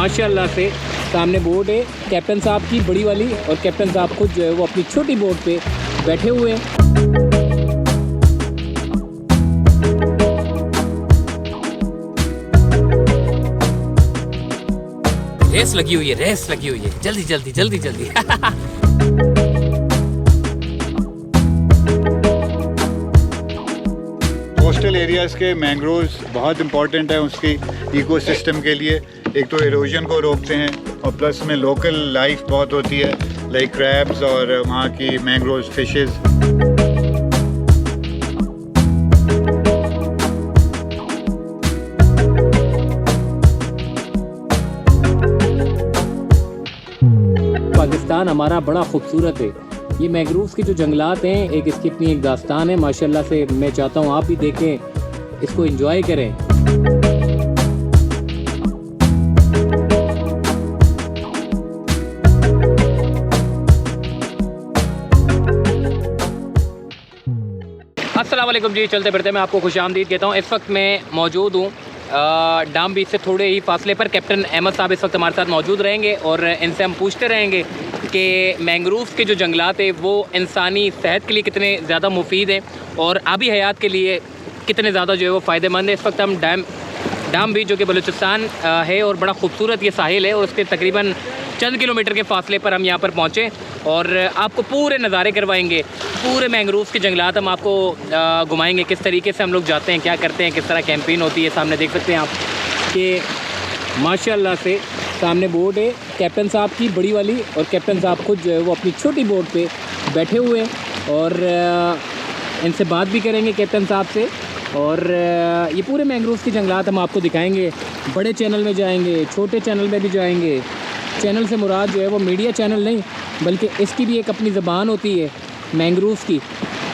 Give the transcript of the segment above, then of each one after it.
माशाल्लाह से सामने बोट है कैप्टन साहब की बड़ी वाली, और कैप्टन साहब खुद जो है वो अपनी छोटी बोट पे बैठे हुए हैं। रेस लगी हुई है, रेस लगी हुई है, जल्दी जल्दी जल्दी जल्दी। कोस्टल एरियाज़ के मैंग्रोव्स बहुत इंपॉर्टेंट है उसकी इकोसिस्टम के लिए। एक तो इरोजन को रोकते हैं और प्लस में लोकल लाइफ बहुत होती है, लाइक क्रैब्स और वहाँ की मैंग्रोव फिशेस। पाकिस्तान हमारा बड़ा खूबसूरत है। ये मैंग्रोव्स की जो जंगलात हैं, एक इसकी अपनी एक दास्तान है माशाल्लाह से। मैं चाहता हूँ आप भी देखें, इसको एंजॉय करें। अस्सलाम वालेकुम जी, चलते फिरते मैं आपको खुशामदीद कहता हूँ। इस वक्त मैं मौजूद हूँ डाम बीच से थोड़े ही फासले पर। कैप्टन अहमद साहब इस वक्त हमारे साथ मौजूद रहेंगे और इनसे हम पूछते रहेंगे कि मैंग्रोव्स के जो जंगलात हैं वो इंसानी सेहत के लिए कितने ज़्यादा मुफीद हैं और आबी हयात के लिए कितने ज़्यादा जो है वो फ़ायदेमंद है। इस वक्त हम डाम बीच जो कि बलूचिस्तान है और बड़ा खूबसूरत ये साहिल है, और उसके तकरीबन चंद किलोमीटर के फासले पर हम यहाँ पर पहुँचे और आपको पूरे नज़ारे करवाएंगे। पूरे मैंग्रोव्स के जंगलात हम आपको घुमाएंगे, किस तरीके से हम लोग जाते हैं, क्या करते हैं, किस तरह कैंपेन होती है। सामने देख सकते हैं आप कि माशाल्लाह से सामने बोट है कैप्टन साहब की बड़ी वाली, और कैप्टन साहब खुद जो है वो अपनी छोटी बोट पे बैठे हुए हैं और इनसे बात भी करेंगे कैप्टन साहब से। और ये पूरे मैंग्रोव्स के जंगलात हम आपको दिखाएंगे। बड़े चैनल में जाएंगे, छोटे चैनल में भी जाएंगे। चैनल से मुराद जो है वो मीडिया चैनल नहीं, बल्कि इसकी भी एक अपनी ज़बान होती है मैंग्रोव्स की।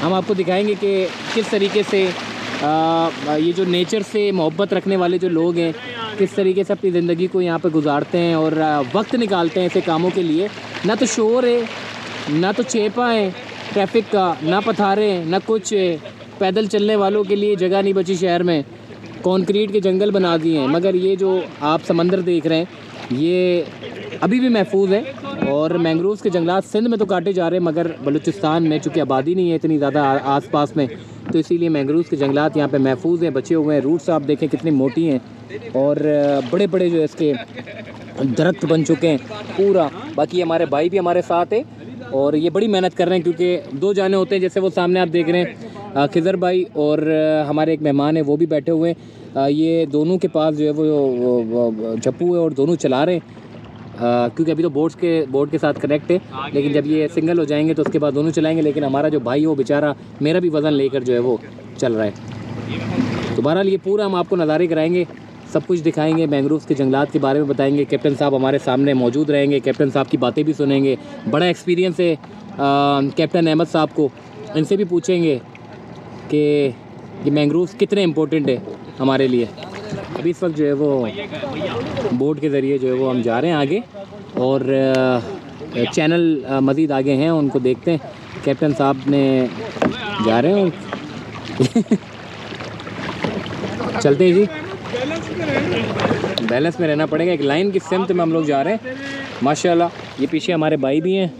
हम आपको दिखाएंगे कि किस तरीके से ये जो नेचर से मोहब्बत रखने वाले जो लोग हैं, किस तरीके से अपनी ज़िंदगी को यहाँ पर गुजारते हैं और वक्त निकालते हैं ऐसे कामों के लिए। ना तो शोर है, ना तो चेपा है ट्रैफिक का, ना पथारे हैं, ना कुछ पैदल चलने वालों के लिए जगह नहीं बची शहर में। कंक्रीट के जंगल बना दिए हैं, मगर ये जो आप समंदर देख रहे हैं ये अभी भी महफूज है। और मैंग्रोव्स के जंगलात सिंध में तो काटे जा रहे हैं, मगर बलूचिस्तान में चूँकि आबादी नहीं है इतनी ज़्यादा आसपास में, तो इसीलिए मैंग्रोव्स के जंगलात यहाँ पे महफूज हैं, बचे हुए हैं। रूट्स आप देखें कितनी मोटी हैं और बड़े बड़े जो इसके दरख्त बन चुके हैं पूरा। बाकी हमारे भाई भी हमारे साथ है और ये बड़ी मेहनत कर रहे हैं, क्योंकि दो जाने होते हैं। जैसे वो सामने आप देख रहे हैं खिज़र भाई और हमारे एक मेहमान है वो भी बैठे हुए हैं। ये दोनों के पास जो है वो चप्पू है और दोनों चला रहे हैं, क्योंकि अभी तो बोर्ड के साथ कनेक्ट है, लेकिन जब ये सिंगल हो जाएंगे तो उसके बाद दोनों चलाएंगे। लेकिन हमारा जो भाई है वो बेचारा मेरा भी वज़न लेकर जो है वो चल रहा है। तो बहरहाल ये पूरा हम आपको नज़ारे कराएंगे, सब कुछ दिखाएंगे, मैंग्रोव्स के जंगलात के बारे में बताएंगे। कैप्टन साहब हमारे सामने मौजूद रहेंगे, कैप्टन साहब की बातें भी सुनेंगे। बड़ा एक्सपीरियंस है कैप्टन अहमद साहब को, इनसे भी पूछेंगे कि ये मैंग्रोव्स कितने इम्पोर्टेंट है हमारे लिए। अभी इस वक्त जो है वो बोट के ज़रिए जो है वो हम जा रहे हैं आगे, और चैनल मज़ीद आगे हैं, उनको देखते हैं। कैप्टन साहब ने जा रहे हैं चलते हैं जी, बैलेंस में रहना पड़ेगा। एक लाइन की सिमत में हम लोग जा रहे हैं माशाल्लाह। ये पीछे हमारे भाई भी हैं।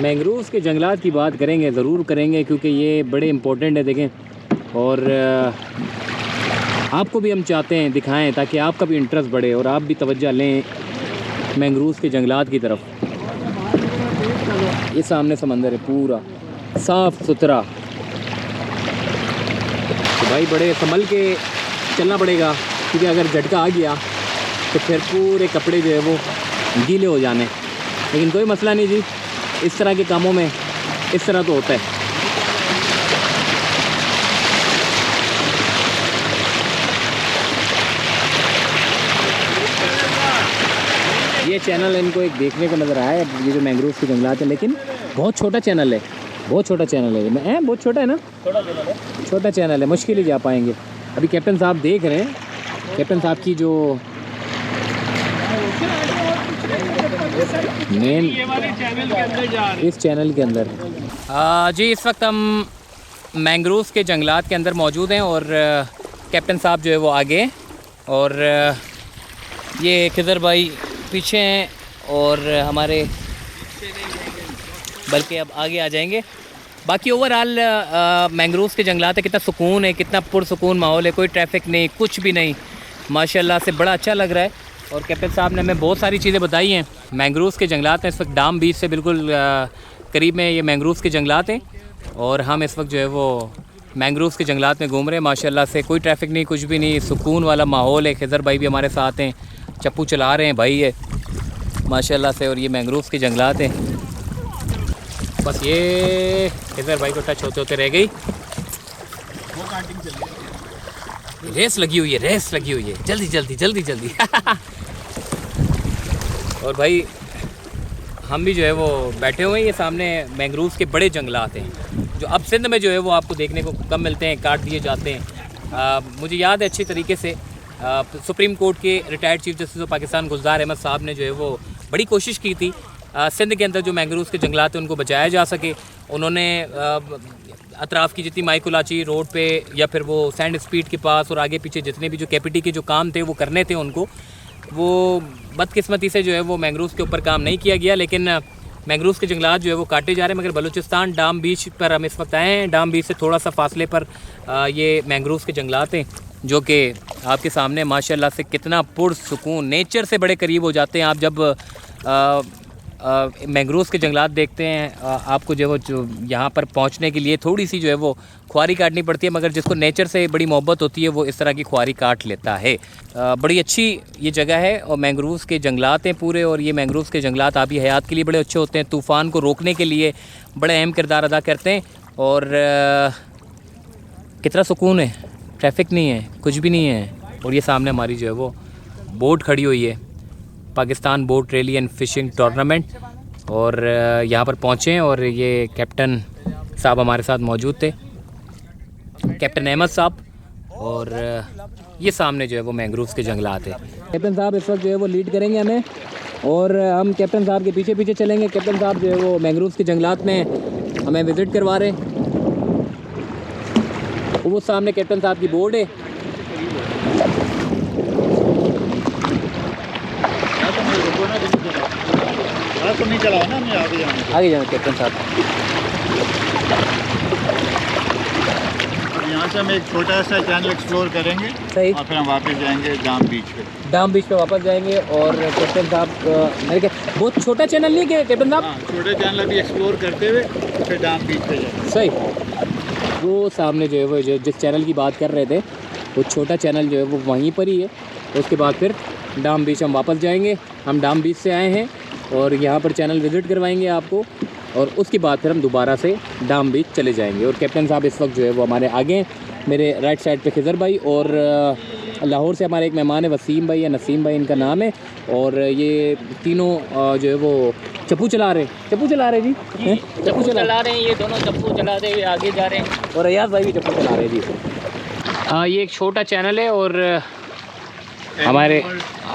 मैंग्रोव्स के जंगलात की बात करेंगे, ज़रूर करेंगे, क्योंकि ये बड़े इम्पोर्टेंट है देखें, और आपको भी हम चाहते हैं दिखाएं ताकि आपका भी इंटरेस्ट बढ़े और आप भी तवज्जो लें मैंग्रोव्स के जंगलात की तरफ। ये सामने समंदर है पूरा साफ़ सुथरा, तो भाई बड़े संभल के चलना पड़ेगा, क्योंकि अगर झटका आ गया तो फिर पूरे कपड़े जो है वो गीले हो जाने। लेकिन कोई मसला नहीं जी, इस तरह के कामों में इस तरह तो होता है। ये चैनल इनको एक देखने को नज़र आया है, ये जो मैंग्रोव्स के जंगलात हैं, लेकिन बहुत छोटा चैनल है, बहुत छोटा चैनल है। बहुत छोटा है ना, छोटा चैनल है, मुश्किल ही जा पाएंगे। अभी कैप्टन साहब देख रहे हैं, कैप्टन साहब की जो मेन ये वाले चैनल के अंदर जा रहे हैं। इस चैनल के अंदर जी। इस वक्त हम मैंग्रोव्स के जंगलात के अंदर मौजूद हैं और कैप्टन साहब जो है वो आगे हैं और ये खिज़र भाई पीछे हैं और हमारे बल्कि अब आगे आ जाएंगे। बाकी ओवरऑल मैंग्रोव्स के जंगलात है, कितना सुकून है, कितना पुरसुकून माहौल है, कोई ट्रैफिक नहीं, कुछ भी नहीं, माशाल्लाह से बड़ा अच्छा लग रहा है। और कैप्टन साहब ने हमें बहुत सारी चीज़ें बताई हैं। मैंग्रोव्स के जंगलात हैं, इस वक्त डाम बीच से बिल्कुल करीब में ये मैंग्रोव्स के जंगलात हैं और हम इस वक्त जो है वो मैंग्रोव्स के जंगलात में घूम रहे हैं। माशाल्लाह से कोई ट्रैफिक नहीं, कुछ भी नहीं, सुकून वाला माहौल है। खिज़र भाई भी हमारे साथ हैं, चप्पू चला रहे हैं भाई है माशाल्लाह से। और ये मैंग्रोव्स के जंगलात हैं। बस ये खिज़र भाई को टच होते होते रह गई। रेस लगी हुई है, रेस लगी हुई है, जल्दी जल्दी जल्दी जल्दी और भाई हम भी जो है वो बैठे हुए हैं। ये सामने मैंग्रोव्स के बड़े जंगलात हैं जो अब सिंध में जो है वो आपको देखने को कम मिलते हैं, काट दिए जाते हैं। मुझे याद है अच्छी तरीके से सुप्रीम कोर्ट के retired chief justice of Pakistan Gulzar Ahmad साहब ने जो है वो बड़ी कोशिश की थी सिंध के अंदर जो मैंग्रोव्स के जंगलात हैं उनको बचाया जा सके। उन्होंने अतराफ़ की जितनी माइकुलाची रोड पे या फिर वो सैंड स्पीड के पास और आगे पीछे जितने भी जो केपीटी के जो काम थे वो करने थे उनको, वो बदकिस्मती से जो है वो मैंग्रोव्स के ऊपर काम नहीं किया गया। लेकिन मैंग्रोव्स के जंगलात जो है वो काटे जा रहे हैं। मगर बलूचिस्तान डाम बीच पर हम इस वक्त आए हैं। डाम बीच से थोड़ा सा फासले पर ये मैंग्रोव्स के जंगलात हैं जो कि आपके सामने माशाल्लाह से कितना पुरसुकून, नेचर से बड़े करीब हो जाते हैं आप जब मैंग्रोव्स के जंगलात देखते हैं। आपको जो यहाँ पर पहुँचने के लिए थोड़ी सी जो है वो ख्वारी काटनी पड़ती है, मगर जिसको नेचर से बड़ी मोहब्बत होती है वो इस तरह की ख्वारी काट लेता है। बड़ी अच्छी ये जगह है और मैंग्रोव्स के जंगलात हैं पूरे। और ये मैंग्रोव्स के जंगलात आबी हयात के लिए बड़े अच्छे होते हैं, तूफ़ान को रोकने के लिए बड़े अहम किरदार अदा करते हैं। और कितना सुकून है, ट्रैफिक नहीं है, कुछ भी नहीं है। और ये सामने हमारी जो है वो बोट खड़ी हुई है, Pakistan boat rally and phishing tournament. और यहाँ पर पहुँचे और ये कैप्टन साहब हमारे साथ मौजूद थे, कैप्टन अहमद साहब। और ये सामने जो है वो मैंग्रोव्स के जंगलात है। कैप्टन साहब इस वक्त जो है वो लीड करेंगे हमें और हम कैप्टन साहब के पीछे पीछे चलेंगे। कैप्टन साहब जो है वो मैंग्रोव्स के जंगलात में हमें विज़िट करवा रहे हैं। वो सामने कैप्टन साहब की बोर्ड है। तो नहीं चलाओ ना, मैं आगे जाना कैप्टन साहब। यहाँ से हम एक छोटा सा चैनल एक्सप्लोर करेंगे। सही। और फिर हम वापस जाएंगे डाम बीच पे। डाम बीच पे वापस जाएंगे और कैप्टन साहब मेरे के बहुत छोटा चैनल नहीं क्या कैप्टन साहब? छोटे चैनल अभी एक्सप्लोर करते हुए फिर डाम बीच पे जाएंगे। सही। वो सामने जो है वो जिस चैनल की बात कर रहे थे वो छोटा चैनल जो है वो वहीं पर ही है। उसके बाद फिर डाम बीच हम वापस जाएंगे। हम डाम बीच से आए हैं और यहाँ पर चैनल विज़िट करवाएंगे आपको और उसके बाद फिर हम दोबारा से डाम बीच चले जाएंगे। और कैप्टन साहब इस वक्त जो है वो हमारे आगे हैं, मेरे राइट साइड पे खिज़र भाई और लाहौर से हमारे एक मेहमान है वसीम भाई या नसीम भाई इनका नाम है। और ये तीनों जो है वो चप्पू चला रहे जी, चप्पू चला रहे हैं। ये दोनों चप्पू चलाते हुए आगे जा रहे हैं और अयाज भाई भी चप्पू चला रहे हैं जी। ये एक छोटा चैनल है और हमारे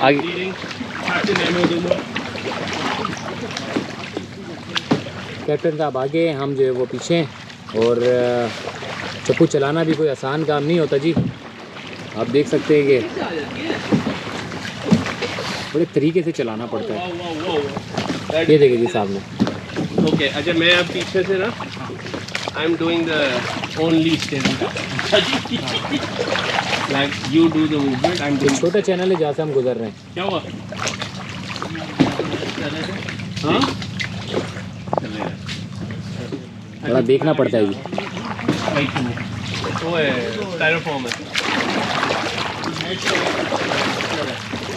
आगे कैप्टन साहब आगे, हम जो है वो पीछे हैं। और चप्पू चलाना भी कोई आसान काम नहीं होता जी। आप देख सकते हैं कि बड़े तरीके से चलाना पड़ता है। ये देखिए जी सामने। ओके, अच्छा मैं अब पीछे से ना I am doing the only steering like you do the movement. I am doing. छोटा चैनल है जहाँ से हम गुजर रहे हैं। क्या हुआ? हाँ, थोड़ा देखना पड़ता है जी। वो है स्टाइरोफॉर्म है।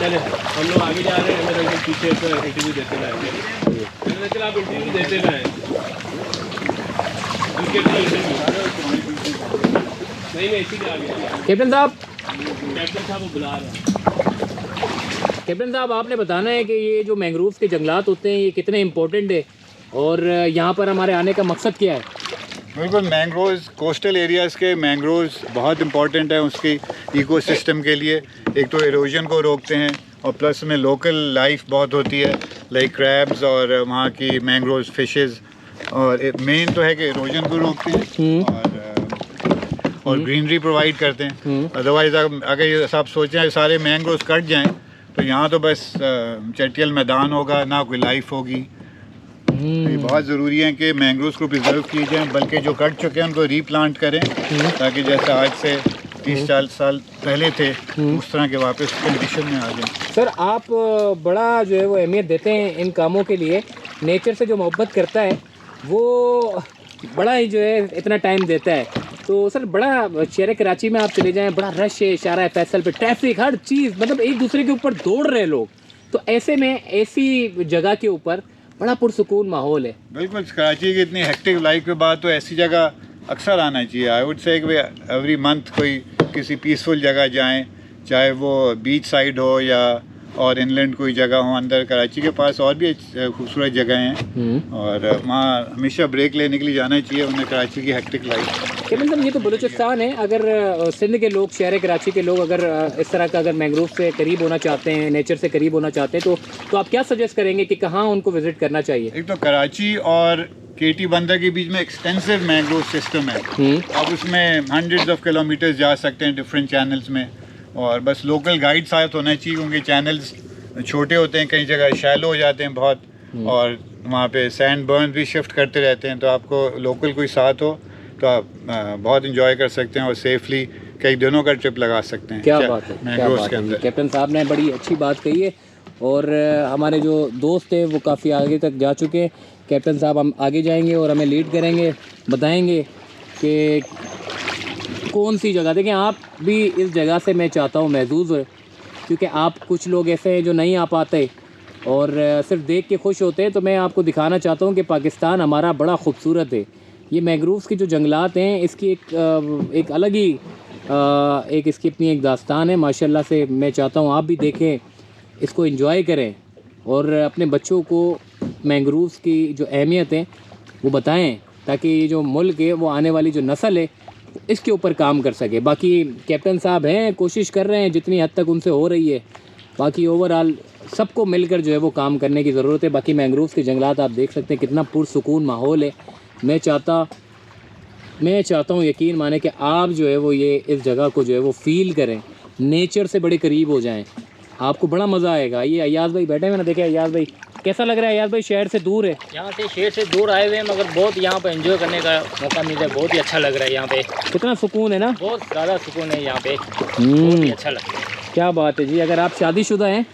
चले हम लोग आगे जा रहे हैं। मेरे अंकल पीछे तो इंटरव्यू देते रहेंगे। चल आप इंटरव्यू देते रहें। नहीं इसीलिए आगे कैप्टन साहब वो बुला रहे हैं। कैप्टन साहब आपने बताना है कि ये जो मैंग्रोव्स के जंगलात होते हैं ये कितने इम्पोर्टेंट है और यहाँ पर हमारे आने का मकसद क्या है? बिल्कुल, मैंग्रोव्स कोस्टल एरियाज़ के मैंग्रोव्स बहुत इंपॉर्टेंट है उसकी इकोसिस्टम के लिए। एक तो इरोजन को रोकते हैं और प्लस में लोकल लाइफ बहुत होती है, लाइक क्रैब्स और वहाँ की मैंग्रोव्स फिशेस। और मेन तो है कि इरोजन को रोकते हैं और और ग्रीनरी प्रोवाइड करते हैं। अदरवाइज अगर ये आप सोचें सारे मैंग्रोव्स कट जाएं तो यहाँ तो बस चटियल मैदान होगा, ना कोई लाइफ होगी। तो ये बहुत ज़रूरी है कि मैंग्रोव्स को प्रिजर्व किए जाएँ, बल्कि जो कट चुके हैं उनको रीप्लांट करें, ताकि जैसा आज से 30-40 साल पहले थे उस तरह के वापस कंडीशन में आ जाएं। सर आप बड़ा जो है वो अहमियत देते हैं इन कामों के लिए। नेचर से जो मोहब्बत करता है वो बड़ा ही जो है इतना टाइम देता है। तो सर बड़ा शहर कराची में आप चले जाएं, बड़ा रश है, इशारा है फैसल पे, ट्रैफिक, हर चीज़, मतलब एक दूसरे के ऊपर दौड़ रहे हैं लोग। तो ऐसे में ऐसी जगह के ऊपर बड़ा पुरसुकून माहौल है। बिल्कुल, कराची की इतनी हेक्टिक लाइफ के बाद तो ऐसी जगह अक्सर आना चाहिए। I would say every month कोई किसी पीसफुल जगह जाएं, चाहे वो बीच साइड हो या और इनलैंड कोई जगह हो। अंदर कराची के पास और भी खूबसूरत जगह हैं और वहाँ हमेशा ब्रेक लेने के लिए जाना चाहिए उन्हें, कराची की हेक्टिक लाइफ। मतलब ये तो बलूचिस्तान है, अगर सिंध के लोग, शहर कराची के लोग अगर इस तरह का अगर मैंग्रोव से करीब होना चाहते हैं, नेचर से करीब होना चाहते हैं, तो आप क्या सजेस्ट करेंगे कि कहाँ उनको विजिट करना चाहिए? एक तो कराची और केटी बंदर के बीच में एक्सटेंसिव मैंग्रोव सिस्टम है। आप उसमें हंड्रेड्स ऑफ किलोमीटर्स जा सकते हैं डिफरेंट चैनल्स में, और बस लोकल गाइड साथ होना चाहिए क्योंकि चैनल्स छोटे होते हैं, कई जगह शैलो हो जाते हैं बहुत, और वहाँ पे सैंड बर्न भी शिफ्ट करते रहते हैं। तो आपको लोकल कोई साथ हो तो आप बहुत इंजॉय कर सकते हैं और सेफली कई दिनों का ट्रिप लगा सकते हैं। क्या बात है, क्या बात है। कैप्टन साहब ने बड़ी अच्छी बात कही है और हमारे जो दोस्त हैं वो काफ़ी आगे तक जा चुके हैं। कैप्टन साहब हम आगे जाएंगे और हमें लीड करेंगे, बताएंगे कि कौन सी जगह। देखें आप भी इस जगह से मैं चाहता हूँ महसूस हो, क्योंकि आप कुछ लोग ऐसे हैं जो नहीं आ पाते और सिर्फ देख के खुश होते हैं। तो मैं आपको दिखाना चाहता हूँ कि पाकिस्तान हमारा बड़ा खूबसूरत है। ये मैंग्रोव्स की जो जंगलात हैं इसकी एक अलग ही एक इसकी अपनी एक दास्तान है माशाल्लाह से। मैं चाहता हूँ आप भी देखें, इसको एंजॉय करें और अपने बच्चों को मैंग्रोव्स की जो अहमियत है वो बताएं, ताकि ये जो मुल्क है वो आने वाली जो नस्ल है इसके ऊपर काम कर सके। बाकी कैप्टन साहब हैं, कोशिश कर रहे हैं जितनी हद तक उनसे हो रही है। बाकी ओवरऑल सबको मिलकर जो है वो काम करने की ज़रूरत है। बाकी मैंग्रोव्स के जंगलात आप देख सकते हैं कितना पुरसुकून माहौल है। मैं चाहता हूँ यकीन माने कि आप जो है वो ये इस जगह को जो है वो फील करें, नेचर से बड़े करीब हो जाएं, आपको बड़ा मज़ा आएगा। ये अयाज भाई बैठे हैं, मैंने देखा अयाज भाई कैसा लग रहा है? अयाज भाई शहर से दूर है, यहाँ से शहर से दूर आए हुए हैं, मगर बहुत यहाँ पे एंजॉय करने का मौका मिला है। बहुत ही अच्छा लग रहा है यहाँ पे, कितना सुकून है ना, बहुत ज़्यादा सुकून है यहाँ पे, बहुत ही अच्छा लग रहा है। क्या बात है जी। अगर आप शादीशुदा हैं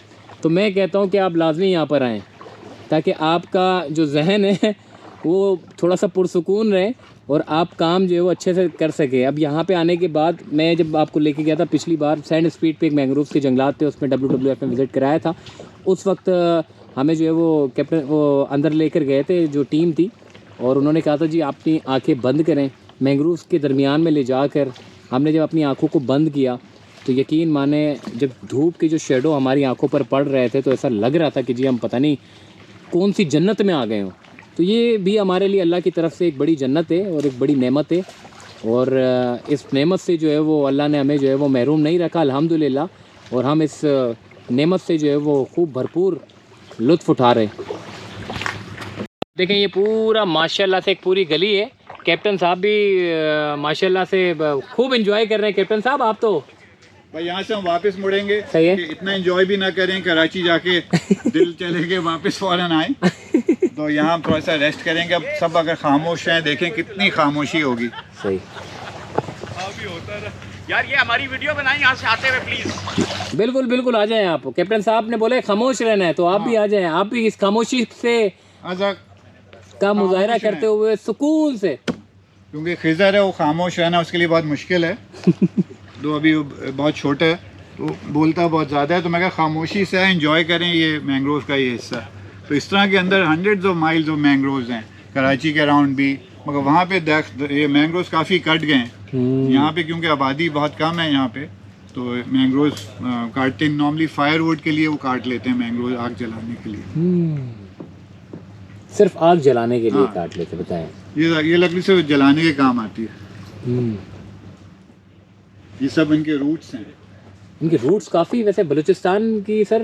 तो मैं कहता हूँ कि आप लाजमी यहाँ पर आएँ, ताकि आपका जो जहन है वो थोड़ा सा पुरसुकून रहे और आप काम जो है वो अच्छे से कर सके। अब यहाँ पे आने के बाद मैं जब आपको लेके गया था पिछली बार सैंड स्पीड पे एक मैंग्रोव्स के जंगलात थे, उसमें WWF में विज़िट कराया था। उस वक्त हमें जो है वो कैप्टन वो अंदर लेकर गए थे जो टीम थी, और उन्होंने कहा था जी अपनी आंखें बंद करें। मैंग्रोव्स के दरमियान में ले जाकर हमने जब अपनी आँखों को बंद किया तो यकीन माने जब धूप के जो शेडो हमारी आँखों पर पड़ रहे थे तो ऐसा लग रहा था कि जी हम पता नहीं कौन सी जन्नत में आ गए हों। तो ये भी हमारे लिए अल्लाह की तरफ से एक बड़ी जन्नत है और एक बड़ी नेमत है, और इस नेमत से जो है वो अल्लाह ने हमें जो है वो महरूम नहीं रखा अल्हम्दुलिल्लाह, और हम इस नेमत से जो है वो खूब भरपूर लुत्फ़ उठा रहे हैं। देखें ये पूरा माशाल्लाह से एक पूरी गली है। कैप्टन साहब भी माशाल्लाह से खूब एंजॉय कर रहे हैं। कैप्टन साहब आप तो भाई यहाँ से हम वापस मुड़ेंगे, सही है, कि इतना एंजॉय भी ना करें कराची जाके दिल चले के वापस फ़ौरन आए। तो यहाँ हम थोड़ा सा रेस्ट करेंगे। अब सब अगर खामोश हैं, देखें कितनी खामोशी होगी। सही यार ये हमारी वीडियो बनाई यहाँ से आते हुए प्लीज। बिल्कुल बिल्कुल आ जाएं आप। कैप्टन साहब ने बोले खामोश रहना है तो आप भी आ जाएं, आप भी इस खामोशी से का मुजाहरा करते हुए सुकून से, क्योंकि खिज़र है वो खामोश रहना उसके लिए बहुत मुश्किल है। तो अभी बहुत छोटा है तो बोलता बहुत ज़्यादा है, तो मैं कहा खामोशी से एंजॉय करें ये मैंग्रोव का ये हिस्सा। तो इस तरह के अंदर hundreds of miles of mangroves हैं कराची के अराउंड भी, मगर वहाँ पे ये मैंग्रोव्स काफ़ी कट गए हैं। यहाँ पे क्योंकि आबादी बहुत कम है यहाँ पे, तो मैंग्रोव्स काटते हैं नॉर्मली फायरवुड के लिए, वो काट लेते हैं मैंग्रोव आग जलाने के लिए। सिर्फ आग जलाने के लिए काट लेते, बताएं। ये लकड़ी से जलाने के काम आती है। ये सब इनके रूट्स हैं। इनके रूट्स काफ़ी, वैसे बलूचिस्तान की सर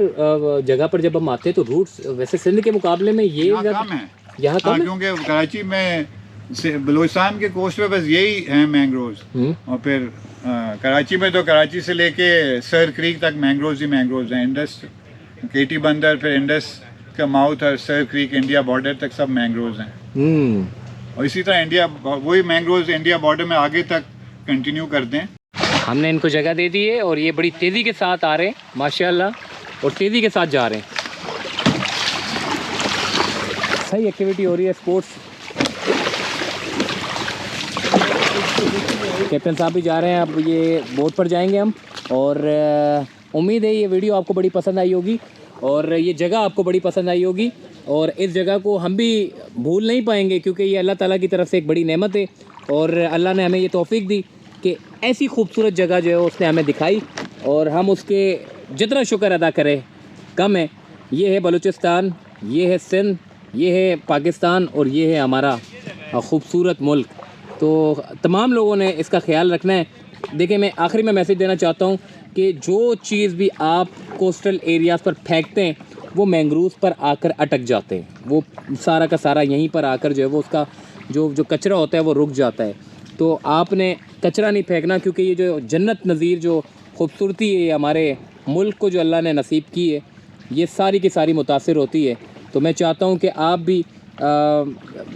जगह पर जब हम आते हैं तो रूट्स वैसे सिंध के मुकाबले में ये यहाँ कम है, यहाँ कम है? क्योंकि कराची में बलूचिस्तान के कोस्ट पे बस यही है मैंग्रोव्स। और फिर कराची में तो कराची से लेके सर क्रीक तक मैंग्रोव्स ही मैंग्रोव्स हैं। इंडस केटी बंदर, फिर इंडस का माउथ और सर क्रीक इंडिया बॉर्डर तक सब मैंग्रोव्स हैं। और इसी तरह इंडिया वही मैंग्रोव्स इंडिया बॉर्डर में आगे तक कंटिन्यू करते हैं। हमने इनको जगह दे दी है और ये बड़ी तेज़ी के साथ आ रहे हैं माशाल्लाह, और तेज़ी के साथ जा रहे हैं। सही एक्टिविटी हो रही है, स्पोर्ट्स। कैप्टन साहब भी जा रहे हैं, अब ये बोट पर जाएंगे हम। और उम्मीद है ये वीडियो आपको बड़ी पसंद आई होगी और ये जगह आपको बड़ी पसंद आई होगी। और इस जगह को हम भी भूल नहीं पाएंगे क्योंकि ये अल्लाह ताला की तरफ से एक बड़ी नेमत है। और अल्लाह ने हमें ये तौफीक दी कि ऐसी खूबसूरत जगह जो है उसने हमें दिखाई, और हम उसके जितना शुक्र अदा करें कम है। ये है बलूचिस्तान, ये है सिंध, ये है पाकिस्तान और ये है हमारा खूबसूरत मुल्क। तो तमाम लोगों ने इसका ख्याल रखना है। देखिए, मैं आखिरी में मैसेज देना चाहता हूँ कि जो चीज़ भी आप कोस्टल एरियाज़ पर फेंकते हैं वो मैंग्रोव्स पर आकर अटक जाते हैं। वो सारा का सारा यहीं पर आकर जो है वो उसका जो कचरा होता है वो रुक जाता है। तो आपने कचरा नहीं फेंकना, क्योंकि ये जो जन्नत नज़ीर जो खूबसूरती है हमारे मुल्क को जो अल्लाह ने नसीब की है, ये सारी की सारी मुतासिर होती है। तो मैं चाहता हूँ कि आप भी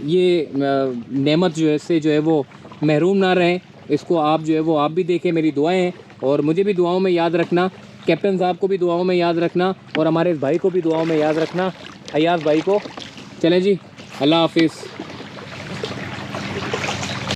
ये नेमत जो है से जो है वो महरूम ना रहें। इसको आप जो है वो आप भी देखें। मेरी दुआएं हैं और मुझे भी दुआओं में याद रखना, कैप्टन साहब को भी दुआओं में याद रखना, और हमारे इस भाई को भी दुआओं में याद रखना, अयाज भाई को। चलें जी, अल्लाह हाफिज़।